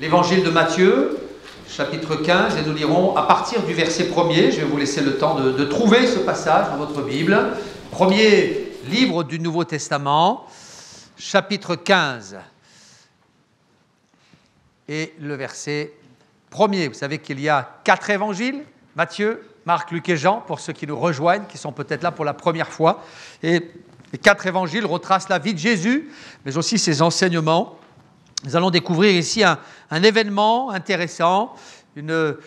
L'évangile de Matthieu, chapitre 15, et nous lirons à partir du verset 1er. Je vais vous laisser le temps de trouver ce passage dans votre Bible. Premier livre du Nouveau Testament, chapitre 15. Et le verset 1er. Vous savez qu'il y a 4 évangiles, Matthieu, Marc, Luc et Jean, pour ceux qui nous rejoignent, qui sont peut-être là pour la première fois. Et les 4 évangiles retracent la vie de Jésus, mais aussi ses enseignements. Nous allons découvrir ici un événement intéressant, un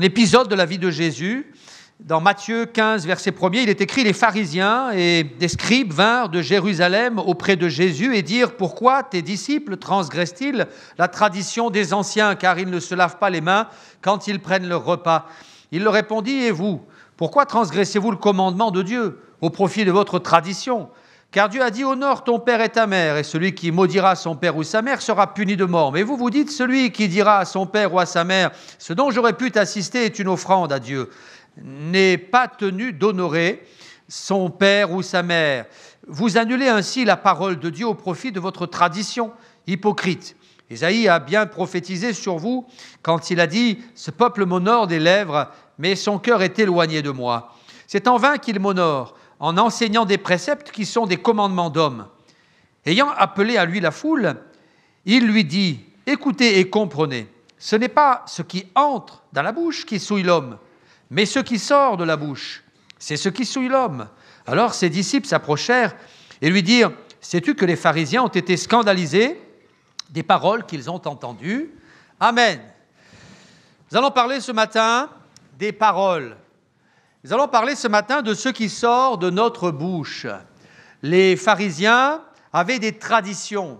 épisode de la vie de Jésus. Dans Matthieu 15, verset 1er, il est écrit « Les pharisiens et des scribes vinrent de Jérusalem auprès de Jésus et dirent « Pourquoi tes disciples transgressent-ils la tradition des anciens, car ils ne se lavent pas les mains quand ils prennent leur repas ?» Il leur répondit « Et vous, pourquoi transgressez-vous le commandement de Dieu au profit de votre tradition ? Car Dieu a dit, honore ton père et ta mère, et celui qui maudira son père ou sa mère sera puni de mort. Mais vous dites, celui qui dira à son père ou à sa mère, ce dont j'aurais pu t'assister est une offrande à Dieu, n'est pas tenu d'honorer son père ou sa mère. Vous annulez ainsi la parole de Dieu au profit de votre tradition, hypocrite. Ésaïe a bien prophétisé sur vous quand il a dit, ce peuple m'honore des lèvres, mais son cœur est éloigné de moi. C'est en vain qu'il m'honore, en enseignant des préceptes qui sont des commandements d'hommes. Ayant appelé à lui la foule, il lui dit, « Écoutez et comprenez, ce n'est pas ce qui entre dans la bouche qui souille l'homme, mais ce qui sort de la bouche, c'est ce qui souille l'homme. » Alors ses disciples s'approchèrent et lui dirent, « Sais-tu que les pharisiens ont été scandalisés des paroles qu'ils ont entendues ?» Amen. Nous allons parler ce matin des paroles. Nous allons parler ce matin de ce qui sort de notre bouche. Les pharisiens avaient des traditions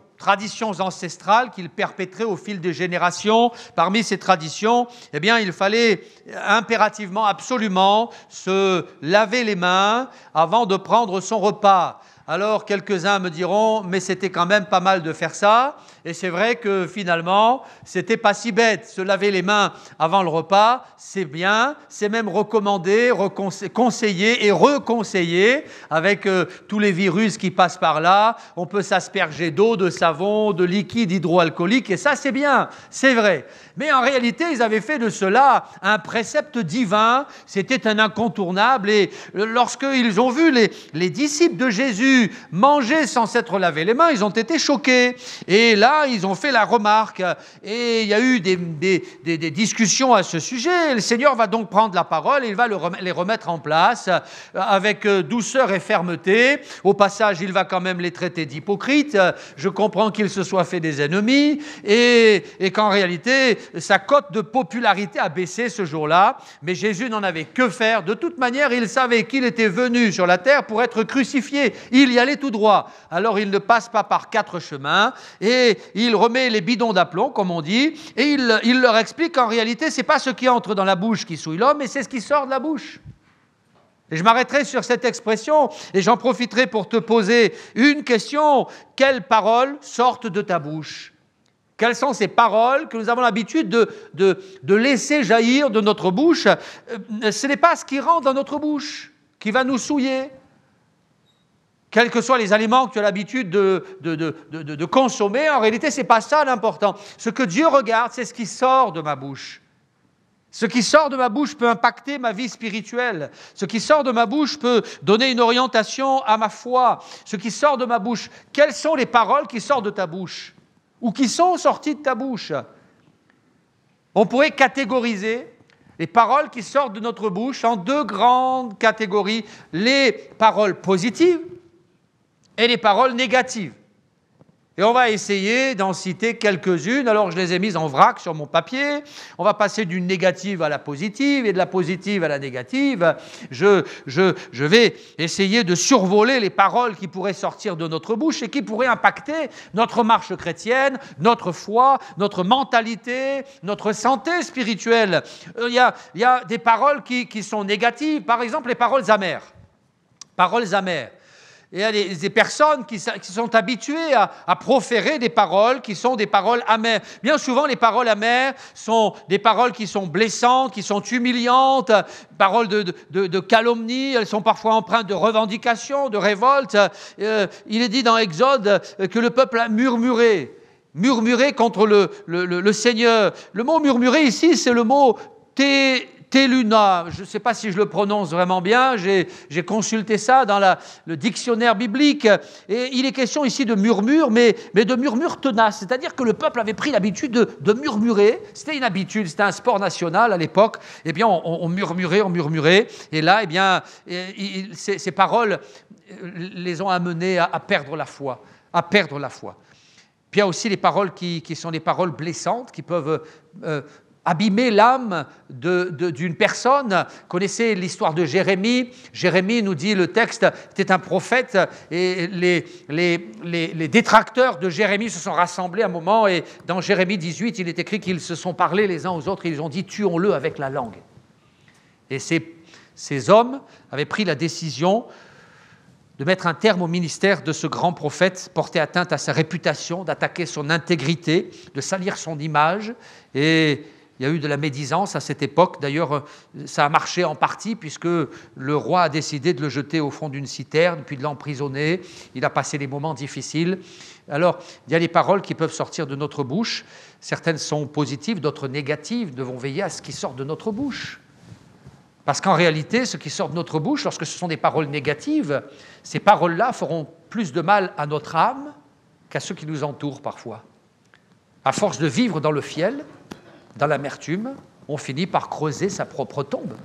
ancestrales qu'ils perpétraient au fil des générations. Parmi ces traditions, il fallait impérativement, absolument, se laver les mains avant de prendre son repas. Alors, quelques-uns me diront, mais c'était quand même pas mal de faire ça. Et c'est vrai que finalement, c'était pas si bête. Se laver les mains avant le repas, c'est bien, c'est même recommandé, conseillé et reconseillé avec tous les virus qui passent par là. On peut s'asperger d'eau, de savon, de liquide hydroalcoolique et ça, c'est bien, c'est vrai. Mais en réalité, ils avaient fait de cela un précepte divin. C'était un incontournable. Et lorsqu'ils ont vu les disciples de Jésus manger sans s'être lavé les mains, ils ont été choqués. Et là, ils ont fait la remarque. Et il y a eu des discussions à ce sujet. Le Seigneur va donc prendre la parole et il va les remettre en place avec douceur et fermeté. Au passage, il va quand même les traiter d'hypocrites. Je comprends qu'ils se soient fait des ennemis et qu'en réalité, sa cote de popularité a baissé ce jour-là. Mais Jésus n'en avait que faire. De toute manière, il savait qu'il était venu sur la terre pour être crucifié. Il y allait tout droit. Alors, il ne passe pas par 4 chemins et il remet les bidons d'aplomb, comme on dit, et il leur explique qu'en réalité, ce n'est pas ce qui entre dans la bouche qui souille l'homme, mais c'est ce qui sort de la bouche. Et je m'arrêterai sur cette expression et j'en profiterai pour te poser une question. Quelles paroles sortent de ta bouche ? Quelles sont ces paroles que nous avons l'habitude de laisser jaillir de notre bouche ? Ce n'est pas ce qui rentre dans notre bouche qui va nous souiller. Quels que soient les aliments que tu as l'habitude de consommer, en réalité, ce n'est pas ça l'important. Ce que Dieu regarde, c'est ce qui sort de ma bouche. Ce qui sort de ma bouche peut impacter ma vie spirituelle. Ce qui sort de ma bouche peut donner une orientation à ma foi. Ce qui sort de ma bouche, quelles sont les paroles qui sortent de ta bouche ? Ou qui sont sorties de ta bouche. On pourrait catégoriser les paroles qui sortent de notre bouche en 2 grandes catégories. Les paroles positives et les paroles négatives. Et on va essayer d'en citer quelques-unes. Alors, je les ai mises en vrac sur mon papier. On va passer d'une négative à la positive et de la positive à la négative. Je vais essayer de survoler les paroles qui pourraient sortir de notre bouche et qui pourraient impacter notre marche chrétienne, notre foi, notre mentalité, notre santé spirituelle. Il y a des paroles qui sont négatives. Par exemple, les paroles amères. Paroles amères. Il y a des personnes qui sont habituées à proférer des paroles qui sont des paroles amères. Bien souvent, les paroles amères sont des paroles qui sont blessantes, qui sont humiliantes, paroles de calomnie, elles sont parfois empreintes de revendication, de révolte. Il est dit dans Exode que le peuple a murmuré. murmurer contre le Seigneur. Le mot murmurer ici, c'est le mot teluna. Je ne sais pas si je le prononce vraiment bien, j'ai consulté ça dans le dictionnaire biblique, et il est question ici de murmure, mais de murmure tenace, c'est-à-dire que le peuple avait pris l'habitude de murmurer, c'était une habitude, c'était un sport national à l'époque, eh bien on murmurait, et là, eh bien, ces paroles les ont amenés à perdre la foi, Puis il y a aussi les paroles qui sont des paroles blessantes, qui peuvent abîmer l'âme d'une personne. Connaissez l'histoire de Jérémie. Jérémie, nous dit le texte, était un prophète, et les détracteurs de Jérémie se sont rassemblés à un moment, et dans Jérémie 18, il est écrit qu'ils se sont parlé les uns aux autres, et ils ont dit « tuons-le avec la langue ». Et ces hommes avaient pris la décision de mettre un terme au ministère de ce grand prophète, porter atteinte à sa réputation, d'attaquer son intégrité, de salir son image. Et il y a eu de la médisance à cette époque. D'ailleurs, ça a marché en partie, puisque le roi a décidé de le jeter au fond d'une citerne, puis de l'emprisonner. Il a passé des moments difficiles. Alors, il y a les paroles qui peuvent sortir de notre bouche. Certaines sont positives, d'autres négatives. Nous devons veiller à ce qui sort de notre bouche. Parce qu'en réalité, ce qui sort de notre bouche, lorsque ce sont des paroles négatives, ces paroles-là feront plus de mal à notre âme qu'à ceux qui nous entourent parfois. À force de vivre dans le fiel, dans l'amertume, on finit par creuser sa propre tombe.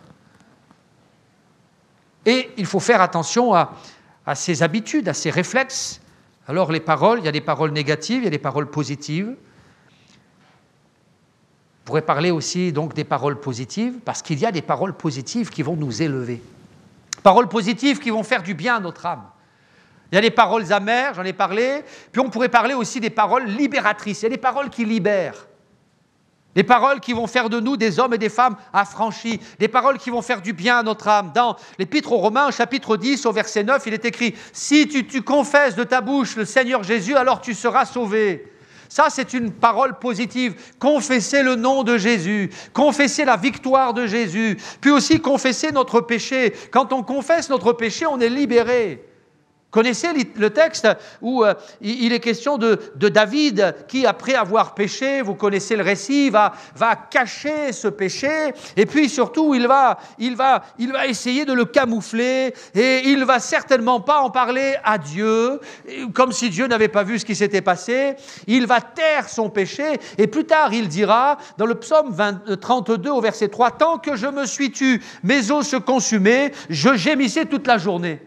Et il faut faire attention à ces habitudes, à ces réflexes. Alors les paroles, il y a des paroles négatives, il y a des paroles positives. On pourrait parler aussi donc des paroles positives, parce qu'il y a des paroles positives qui vont nous élever. Paroles positives qui vont faire du bien à notre âme. Il y a des paroles amères, j'en ai parlé, puis on pourrait parler aussi des paroles libératrices. Il y a des paroles qui libèrent. Des paroles qui vont faire de nous des hommes et des femmes affranchis. Des paroles qui vont faire du bien à notre âme. Dans l'Épître aux Romains, au chapitre 10, au verset 9, il est écrit « Si tu confesses de ta bouche le Seigneur Jésus, alors tu seras sauvé. » Ça, c'est une parole positive. Confesser le nom de Jésus, confesser la victoire de Jésus, puis aussi confesser notre péché. Quand on confesse notre péché, on est libéré. Connaissez le texte où il est question de David qui, après avoir péché, vous connaissez le récit, va cacher ce péché, et puis surtout il va essayer de le camoufler, et il ne va certainement pas en parler à Dieu, comme si Dieu n'avait pas vu ce qui s'était passé. Il va taire son péché, et plus tard il dira, dans le psaume 32 au verset 3, « Tant que je me suis tu, mes os se consumaient, je gémissais toute la journée. »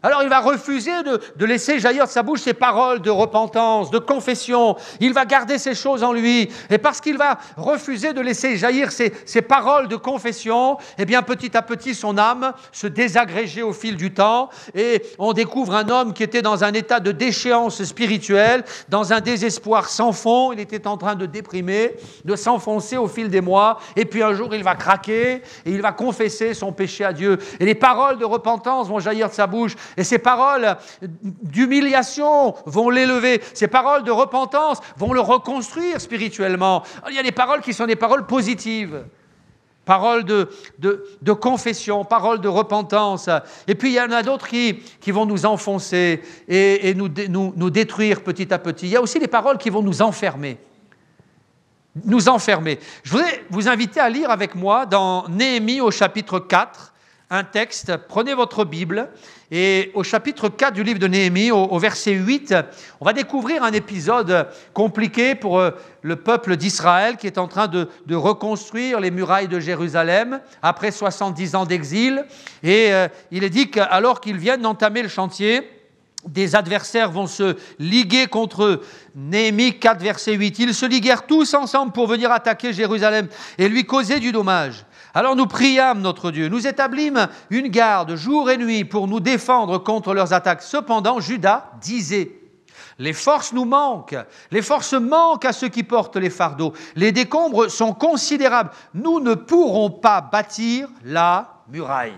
Alors il va refuser de laisser jaillir de sa bouche ces paroles de repentance, de confession. Il va garder ces choses en lui. Et parce qu'il va refuser de laisser jaillir ces paroles de confession, eh bien petit à petit son âme se désagrégeait au fil du temps. Et on découvre un homme qui était dans un état de déchéance spirituelle, dans un désespoir sans fond. Il était en train de déprimer, de s'enfoncer au fil des mois. Et puis un jour il va craquer et il va confesser son péché à Dieu. Et les paroles de repentance vont jaillir de sa bouche. Et ces paroles d'humiliation vont l'élever. Ces paroles de repentance vont le reconstruire spirituellement. Il y a des paroles qui sont des paroles positives. Paroles de confession, paroles de repentance. Et puis il y en a d'autres qui vont nous enfoncer et nous détruire petit à petit. Il y a aussi des paroles qui vont nous enfermer. Nous enfermer. Je voudrais vous inviter à lire avec moi dans Néhémie au chapitre 4, un texte. Prenez votre Bible et au chapitre 4 du livre de Néhémie, au verset 8, on va découvrir un épisode compliqué pour le peuple d'Israël qui est en train de reconstruire les murailles de Jérusalem après 70 ans d'exil. Et il est dit qu'alors qu'ils viennent d'entamer le chantier, des adversaires vont se liguer contre eux. Néhémie 4, verset 8. Ils se liguèrent tous ensemble pour venir attaquer Jérusalem et lui causer du dommage. Alors nous priâmes notre Dieu, nous établîmes une garde jour et nuit pour nous défendre contre leurs attaques. Cependant, Juda disait, les forces nous manquent, les forces manquent à ceux qui portent les fardeaux. Les décombres sont considérables. Nous ne pourrons pas bâtir la muraille.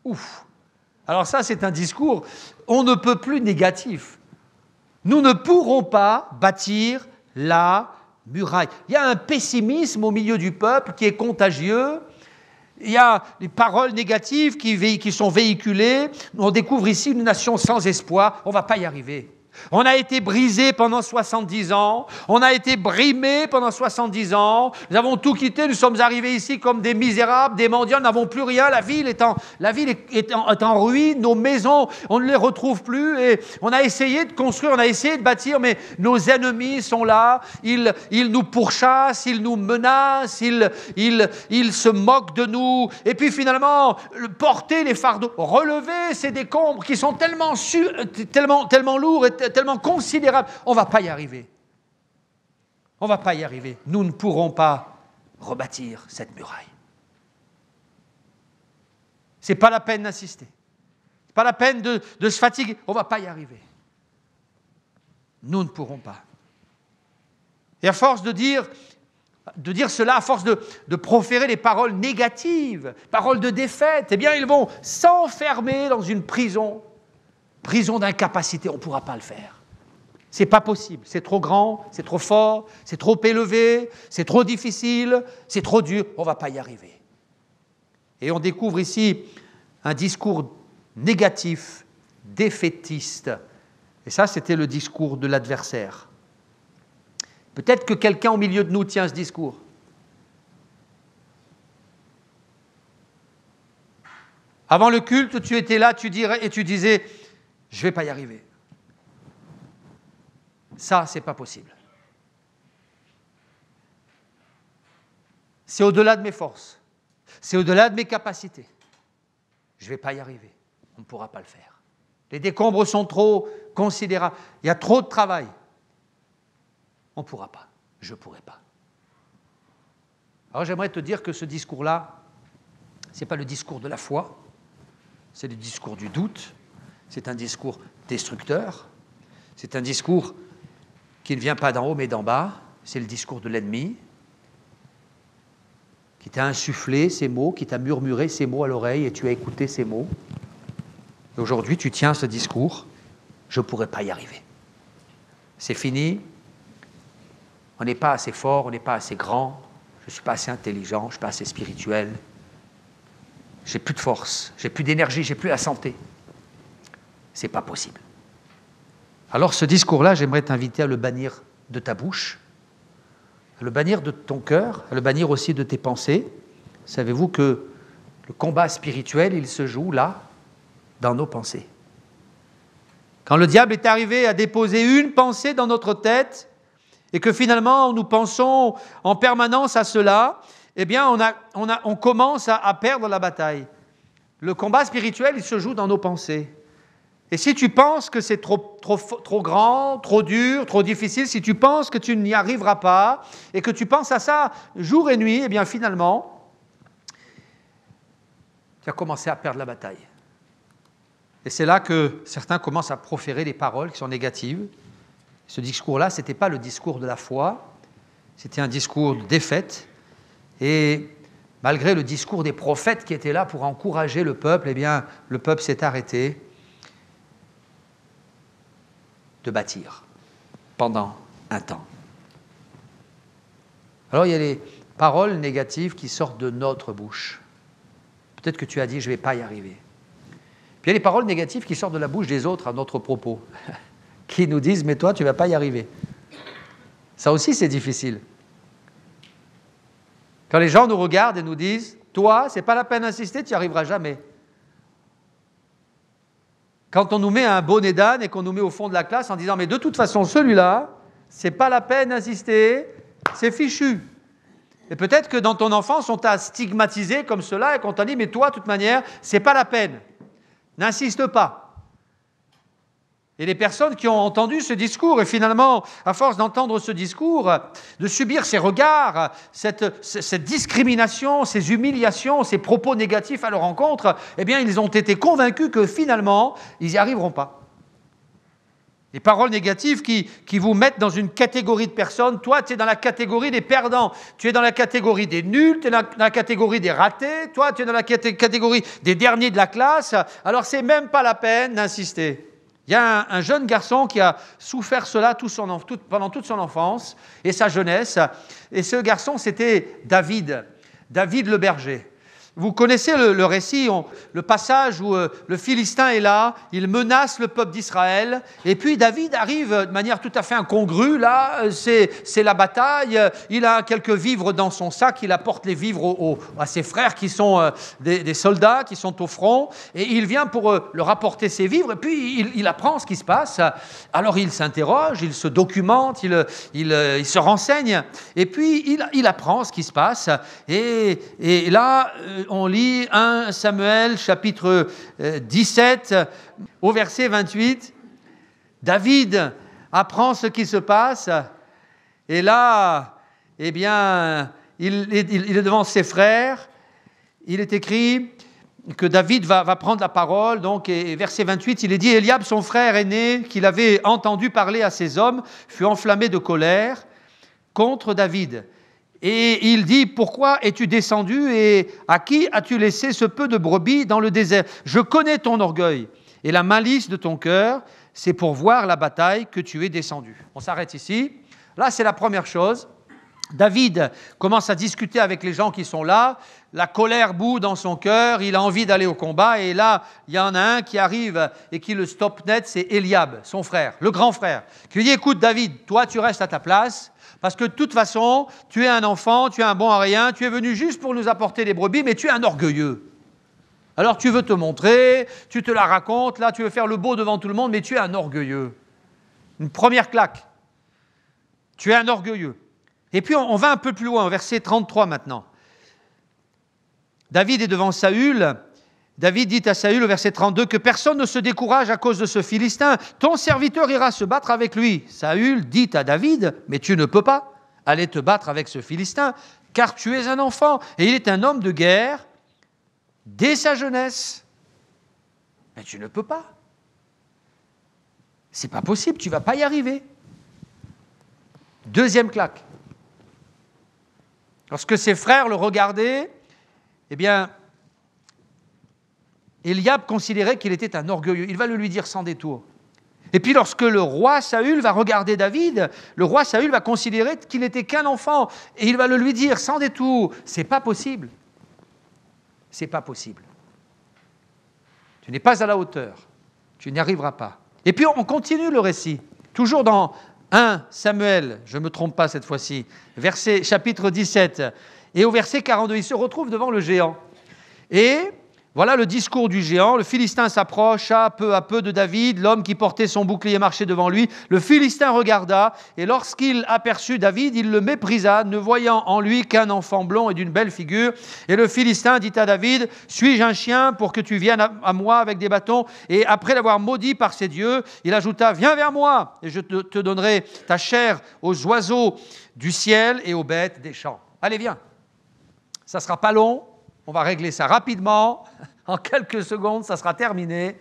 Ouf! Alors ça, c'est un discours, on ne peut plus négatif. Nous ne pourrons pas bâtir la muraille. Il y a un pessimisme au milieu du peuple qui est contagieux. Il y a des paroles négatives qui sont véhiculées. On découvre ici une nation sans espoir. On ne va pas y arriver. On a été brisé pendant 70 ans, on a été brimé pendant 70 ans, nous avons tout quitté, nous sommes arrivés ici comme des misérables, des mendiants, nous n'avons plus rien, la ville est en ruine, nos maisons, on ne les retrouve plus et on a essayé de construire, on a essayé de bâtir, mais nos ennemis sont là, ils nous pourchassent, ils nous menacent, ils se moquent de nous et puis finalement, porter les fardeaux, relever ces décombres qui sont tellement lourds et tellement considérable, on ne va pas y arriver. On ne va pas y arriver. Nous ne pourrons pas rebâtir cette muraille. Ce n'est pas la peine d'insister. Ce n'est pas la peine de se fatiguer. On ne va pas y arriver. Nous ne pourrons pas. Et à force de dire cela, à force de proférer les paroles négatives, paroles de défaite, eh bien, ils vont s'enfermer dans une prison d'incapacité. On ne pourra pas le faire. C'est pas possible, c'est trop grand, c'est trop fort, c'est trop élevé, c'est trop difficile, c'est trop dur, on ne va pas y arriver. Et on découvre ici un discours négatif, défaitiste. Et ça, c'était le discours de l'adversaire. Peut-être que quelqu'un au milieu de nous tient ce discours. Avant le culte, tu étais là, tu disais, je ne vais pas y arriver. Ça, ce n'est pas possible. C'est au-delà de mes forces. C'est au-delà de mes capacités. Je ne vais pas y arriver. On ne pourra pas le faire. Les décombres sont trop considérables. Il y a trop de travail. On ne pourra pas. Je ne pourrai pas. Alors j'aimerais te dire que ce discours-là, ce n'est pas le discours de la foi, c'est le discours du doute, c'est un discours destructeur, c'est un discours qui ne vient pas d'en haut mais d'en bas, c'est le discours de l'ennemi, qui t'a insufflé ces mots, qui t'a murmuré ces mots à l'oreille et tu as écouté ces mots. Et aujourd'hui, tu tiens ce discours, je ne pourrai pas y arriver. C'est fini, on n'est pas assez fort, on n'est pas assez grand, je ne suis pas assez intelligent, je ne suis pas assez spirituel, j'ai plus de force, j'ai plus d'énergie, j'ai plus la santé. Ce n'est pas possible. Alors ce discours-là, j'aimerais t'inviter à le bannir de ta bouche, à le bannir de ton cœur, à le bannir aussi de tes pensées. Savez-vous que le combat spirituel, il se joue là, dans nos pensées. Quand le diable est arrivé à déposer une pensée dans notre tête, et que finalement nous pensons en permanence à cela, eh bien on commence à perdre la bataille. Le combat spirituel, il se joue dans nos pensées. Et si tu penses que c'est trop grand, trop dur, trop difficile, si tu penses que tu n'y arriveras pas, et que tu penses à ça jour et nuit, eh bien finalement, tu as commencé à perdre la bataille. Et c'est là que certains commencent à proférer des paroles qui sont négatives. Ce discours-là, ce n'était pas le discours de la foi, c'était un discours de défaite. Et malgré le discours des prophètes qui étaient là pour encourager le peuple, eh bien, le peuple s'est arrêté de bâtir pendant un temps. Alors il y a les paroles négatives qui sortent de notre bouche. Peut-être que tu as dit « je ne vais pas y arriver ». Puis il y a les paroles négatives qui sortent de la bouche des autres à notre propos, qui nous disent « mais toi, tu ne vas pas y arriver ». Ça aussi, c'est difficile. Quand les gens nous regardent et nous disent « toi, ce n'est pas la peine d'insister, tu n'y arriveras jamais ». Quand on nous met un bonnet d'âne et qu'on nous met au fond de la classe en disant « mais de toute façon, celui-là, ce n'est pas la peine d'insister, c'est fichu ». Et peut-être que dans ton enfance, on t'a stigmatisé comme cela et qu'on t'a dit « mais toi, de toute manière, ce n'est pas la peine, n'insiste pas ». Et les personnes qui ont entendu ce discours, et finalement, à force d'entendre ce discours, de subir ces regards, cette discrimination, ces humiliations, ces propos négatifs à leur encontre, eh bien, ils ont été convaincus que finalement, ils n'y arriveront pas. Les paroles négatives qui vous mettent dans une catégorie de personnes, toi, tu es dans la catégorie des perdants, tu es dans la catégorie des nuls, tu es dans la catégorie des ratés, toi, tu es dans la catégorie des derniers de la classe, alors c'est même pas la peine d'insister. Il y a un jeune garçon qui a souffert cela pendant toute son enfance et sa jeunesse. Et ce garçon, c'était David le berger. Vous connaissez le récit, le passage où le Philistin est là, il menace le peuple d'Israël, et puis David arrive de manière tout à fait incongrue, là, c'est la bataille, il a quelques vivres dans son sac, il apporte les vivres à ses frères qui sont des soldats, qui sont au front, et il vient pour leur apporter ses vivres, et puis il apprend ce qui se passe. Alors il s'interroge, il se documente, il se renseigne, et puis il apprend ce qui se passe, et là, on lit 1 Samuel chapitre 17 au verset 28. David apprend ce qui se passe et là, eh bien, il est devant ses frères. Il est écrit que David va prendre la parole. Donc, et verset 28, il est dit « Eliab, son frère aîné, qu'il avait entendu parler à ses hommes, fut enflammé de colère contre David. » Et il dit, pourquoi es-tu descendu et à qui as-tu laissé ce peu de brebis dans le désert? Je connais ton orgueil et la malice de ton cœur, c'est pour voir la bataille que tu es descendu. On s'arrête ici. Là, c'est la première chose. David commence à discuter avec les gens qui sont là. La colère bout dans son cœur, il a envie d'aller au combat. Et là, il y en a un qui arrive et qui le stoppe net, c'est Eliab, son frère, le grand frère, qui lui dit, écoute David, toi tu restes à ta place. Parce que de toute façon, tu es un enfant, tu es un bon à rien, tu es venu juste pour nous apporter des brebis, mais tu es un orgueilleux. Alors tu veux te montrer, tu te la racontes, là tu veux faire le beau devant tout le monde, mais tu es un orgueilleux. Une première claque. Tu es un orgueilleux. Et puis on va un peu plus loin, au verset 33 maintenant. David est devant Saül. David dit à Saül au verset 32 que personne ne se décourage à cause de ce Philistin. Ton serviteur ira se battre avec lui. Saül dit à David, mais tu ne peux pas aller te battre avec ce Philistin, car tu es un enfant et il est un homme de guerre dès sa jeunesse. Mais tu ne peux pas. C'est pas possible, tu ne vas pas y arriver. Deuxième claque. Lorsque ses frères le regardaient, eh bien, Eliab considérait qu'il était un orgueilleux. Il va le lui dire sans détour. Et puis lorsque le roi Saül va regarder David, le roi Saül va considérer qu'il n'était qu'un enfant. Et il va le lui dire sans détour. C'est pas possible. C'est pas possible. Tu n'es pas à la hauteur. Tu n'y arriveras pas. Et puis on continue le récit. Toujours dans 1 Samuel, je ne me trompe pas cette fois-ci, chapitre 17. Et au verset 42, il se retrouve devant le géant. Et voilà le discours du géant. Le Philistin s'approcha peu à peu de David. L'homme qui portait son bouclier marchait devant lui. Le Philistin regarda, et lorsqu'il aperçut David, il le méprisa, ne voyant en lui qu'un enfant blond et d'une belle figure. Et le Philistin dit à David, « Suis-je un chien pour que tu viennes à moi avec des bâtons ?» Et après l'avoir maudit par ses dieux, il ajouta, « Viens vers moi, et je te donnerai ta chair aux oiseaux du ciel et aux bêtes des champs. » Allez, viens. Ça ne sera pas long. On va régler ça rapidement. En quelques secondes, ça sera terminé.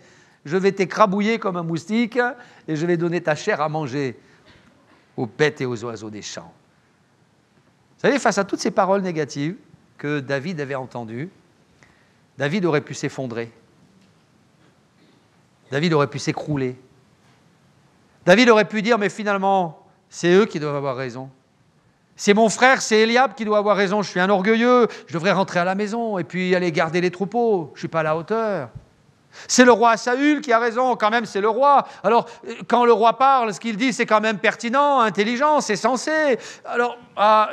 Je vais t'écrabouiller comme un moustique et je vais donner ta chair à manger aux bêtes et aux oiseaux des champs. Vous savez, face à toutes ces paroles négatives que David avait entendues, David aurait pu s'effondrer. David aurait pu s'écrouler. David aurait pu dire, mais finalement, c'est eux qui doivent avoir raison. C'est mon frère, c'est Eliab qui doit avoir raison. Je suis un orgueilleux, je devrais rentrer à la maison et puis aller garder les troupeaux. Je ne suis pas à la hauteur. C'est le roi Saül qui a raison, quand même c'est le roi. Alors, quand le roi parle, ce qu'il dit, c'est quand même pertinent, intelligent, c'est sensé. Alors,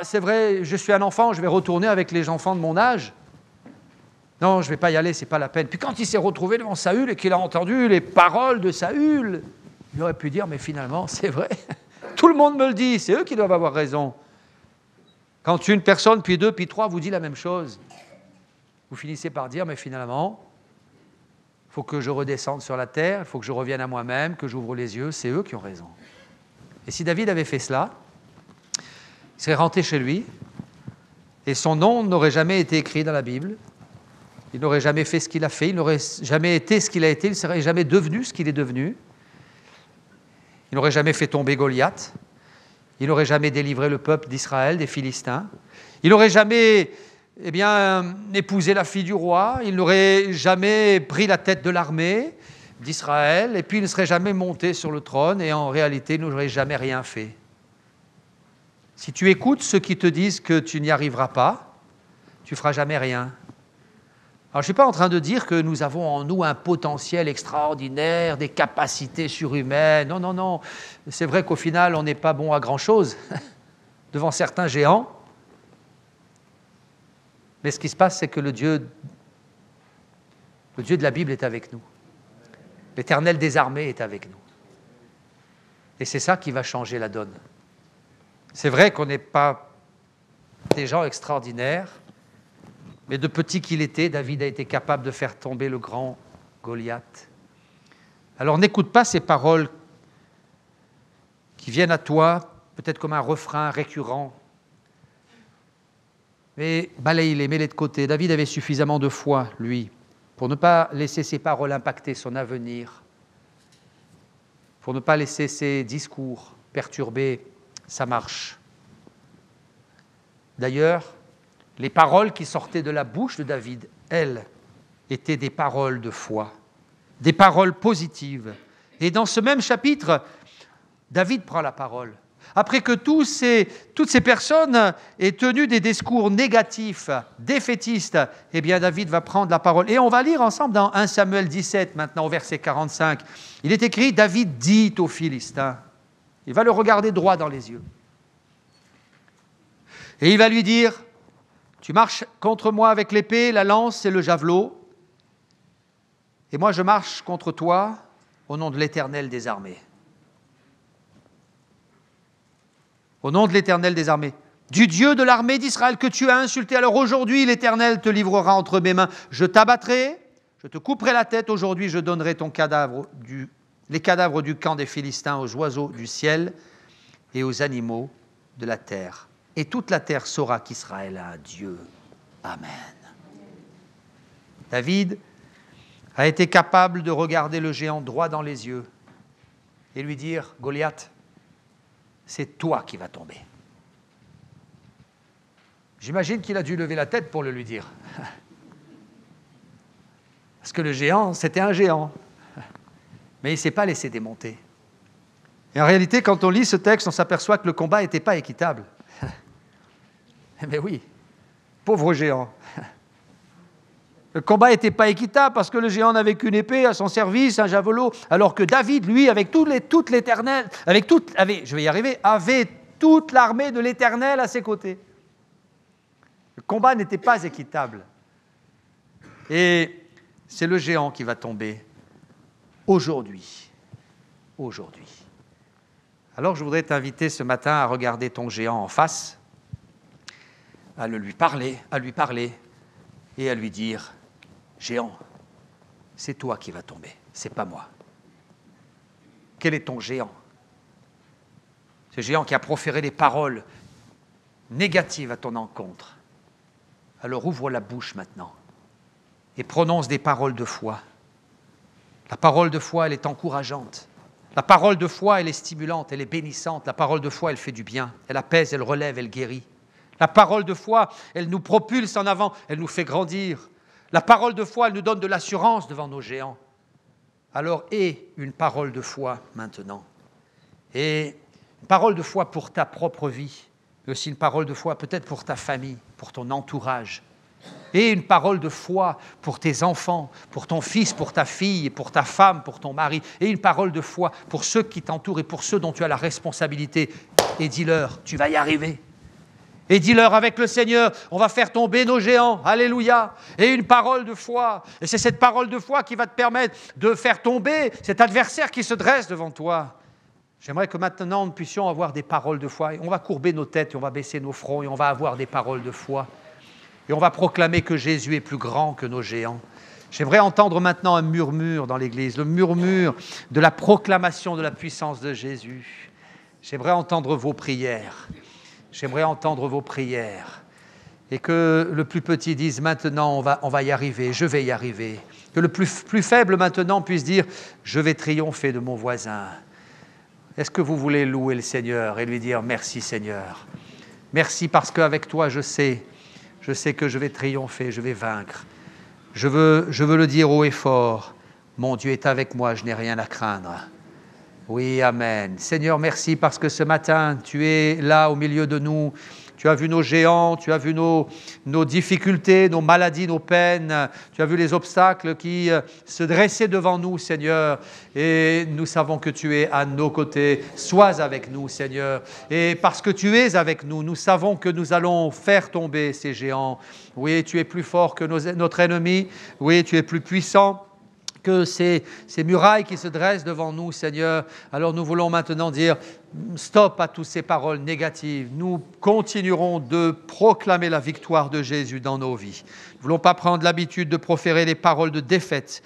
c'est vrai, je suis un enfant, je vais retourner avec les enfants de mon âge. Non, je ne vais pas y aller, ce n'est pas la peine. Puis quand il s'est retrouvé devant Saül et qu'il a entendu les paroles de Saül, il aurait pu dire, mais finalement, c'est vrai. Tout le monde me le dit, c'est eux qui doivent avoir raison. Quand une personne, puis deux, puis trois vous dit la même chose, vous finissez par dire, mais finalement, il faut que je redescende sur la terre, il faut que je revienne à moi-même, que j'ouvre les yeux, c'est eux qui ont raison. Et si David avait fait cela, il serait rentré chez lui, et son nom n'aurait jamais été écrit dans la Bible, il n'aurait jamais fait ce qu'il a fait, il n'aurait jamais été ce qu'il a été, il ne serait jamais devenu ce qu'il est devenu, il n'aurait jamais fait tomber Goliath, il n'aurait jamais délivré le peuple d'Israël des Philistins. Il n'aurait jamais épousé la fille du roi. Il n'aurait jamais pris la tête de l'armée d'Israël. Et puis il ne serait jamais monté sur le trône. Et en réalité, il n'aurait jamais rien fait. Si tu écoutes ceux qui te disent que tu n'y arriveras pas, tu ne feras jamais rien. Alors, je ne suis pas en train de dire que nous avons en nous un potentiel extraordinaire, des capacités surhumaines. Non, non, non. C'est vrai qu'au final, on n'est pas bon à grand-chose devant certains géants. Mais ce qui se passe, c'est que le Dieu de la Bible est avec nous. L'Éternel des armées est avec nous. Et c'est ça qui va changer la donne. C'est vrai qu'on n'est pas des gens extraordinaires, mais de petit qu'il était, David a été capable de faire tomber le grand Goliath. Alors n'écoute pas ces paroles qui viennent à toi, peut-être comme un refrain récurrent, mais balaye-les, mets-les de côté. David avait suffisamment de foi, lui, pour ne pas laisser ses paroles impacter son avenir, pour ne pas laisser ses discours perturber sa marche. D'ailleurs, les paroles qui sortaient de la bouche de David, elles, étaient des paroles de foi, des paroles positives. Et dans ce même chapitre, David prend la parole. Après que toutes ces personnes aient tenu des discours négatifs, défaitistes, eh bien David va prendre la parole. Et on va lire ensemble dans 1 Samuel 17, maintenant au verset 45. Il est écrit, David dit aux Philistins, il va le regarder droit dans les yeux. Et il va lui dire, tu marches contre moi avec l'épée, la lance et le javelot, et moi je marche contre toi au nom de l'Éternel des armées. Au nom de l'Éternel des armées, du Dieu de l'armée d'Israël que tu as insulté. Alors aujourd'hui, l'Éternel te livrera entre mes mains. Je t'abattrai, je te couperai la tête. Aujourd'hui, je donnerai les cadavres du camp des Philistins aux oiseaux du ciel et aux animaux de la terre. Et toute la terre saura qu'Israël a un Dieu. Amen. David a été capable de regarder le géant droit dans les yeux et lui dire, Goliath, c'est toi qui vas tomber. J'imagine qu'il a dû lever la tête pour le lui dire. Parce que le géant, c'était un géant. Mais il ne s'est pas laissé démonter. Et en réalité, quand on lit ce texte, on s'aperçoit que le combat n'était pas équitable. Mais oui, pauvre géant. Le combat n'était pas équitable parce que le géant n'avait qu'une épée à son service, un javelot, alors que David, lui, avec toute l'Éternel, avait toute l'armée de l'Éternel à ses côtés. Le combat n'était pas équitable. Et c'est le géant qui va tomber aujourd'hui. Aujourd'hui. Alors je voudrais t'inviter ce matin à regarder ton géant en face, à lui parler et à lui dire, géant, c'est toi qui vas tomber, c'est pas moi. Quel est ton géant? Ce géant qui a proféré des paroles négatives à ton encontre. Alors ouvre la bouche maintenant et prononce des paroles de foi. La parole de foi, elle est encourageante. La parole de foi, elle est stimulante, elle est bénissante. La parole de foi, elle fait du bien. Elle apaise, elle relève, elle guérit. La parole de foi, elle nous propulse en avant, elle nous fait grandir. La parole de foi, elle nous donne de l'assurance devant nos géants. Alors, aie une parole de foi maintenant. Et une parole de foi pour ta propre vie, mais aussi une parole de foi peut-être pour ta famille, pour ton entourage. Et une parole de foi pour tes enfants, pour ton fils, pour ta fille, pour ta femme, pour ton mari. Et une parole de foi pour ceux qui t'entourent et pour ceux dont tu as la responsabilité. Et dis-leur, tu vas y arriver. Et dis-leur, avec le Seigneur, on va faire tomber nos géants. Alléluia. Et une parole de foi. Et c'est cette parole de foi qui va te permettre de faire tomber cet adversaire qui se dresse devant toi. J'aimerais que maintenant, nous puissions avoir des paroles de foi. Et on va courber nos têtes, et on va baisser nos fronts, et on va avoir des paroles de foi. Et on va proclamer que Jésus est plus grand que nos géants. J'aimerais entendre maintenant un murmure dans l'Église, le murmure de la proclamation de la puissance de Jésus. J'aimerais entendre vos prières. J'aimerais entendre vos prières. Et que le plus petit dise maintenant, on va y arriver, je vais y arriver. Que le plus faible maintenant puisse dire, je vais triompher de mon voisin. Est-ce que vous voulez louer le Seigneur et lui dire, merci Seigneur. Merci parce qu'avec toi, je sais que je vais triompher, je vais vaincre. Je veux le dire haut et fort, mon Dieu est avec moi, je n'ai rien à craindre. Oui, amen. Seigneur, merci parce que ce matin, tu es là au milieu de nous. Tu as vu nos géants, tu as vu nos difficultés, nos maladies, nos peines. Tu as vu les obstacles qui se dressaient devant nous, Seigneur. Et nous savons que tu es à nos côtés. Sois avec nous, Seigneur. Et parce que tu es avec nous, nous savons que nous allons faire tomber ces géants. Oui, tu es plus fort que notre ennemi. Oui, tu es plus puissant que ces murailles qui se dressent devant nous, Seigneur. Alors nous voulons maintenant dire stop à toutes ces paroles négatives. Nous continuerons de proclamer la victoire de Jésus dans nos vies. Nous ne voulons pas prendre l'habitude de proférer les paroles de défaite.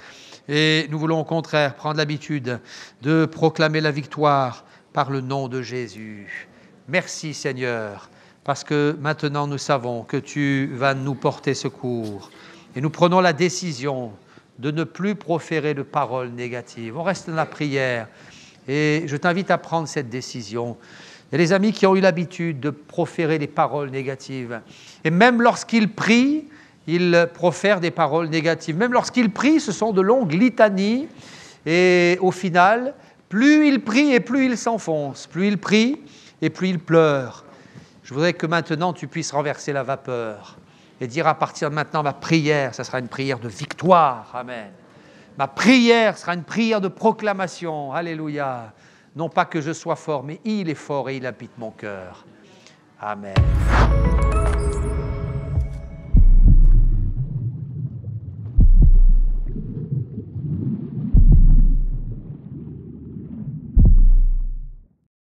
Et nous voulons au contraire prendre l'habitude de proclamer la victoire par le nom de Jésus. Merci Seigneur, parce que maintenant nous savons que tu vas nous porter secours. Et nous prenons la décision de ne plus proférer de paroles négatives. On reste dans la prière et je t'invite à prendre cette décision. Il y a des amis qui ont eu l'habitude de proférer des paroles négatives. Et même lorsqu'ils prient, ils profèrent des paroles négatives. Même lorsqu'ils prient, ce sont de longues litanies. Et au final, plus ils prient et plus ils s'enfoncent. Plus ils prient et plus ils pleurent. Je voudrais que maintenant tu puisses renverser la vapeur et dire à partir de maintenant, ma prière, ça sera une prière de victoire. Amen. Ma prière sera une prière de proclamation. Alléluia. Non pas que je sois fort, mais il est fort et il habite mon cœur. Amen.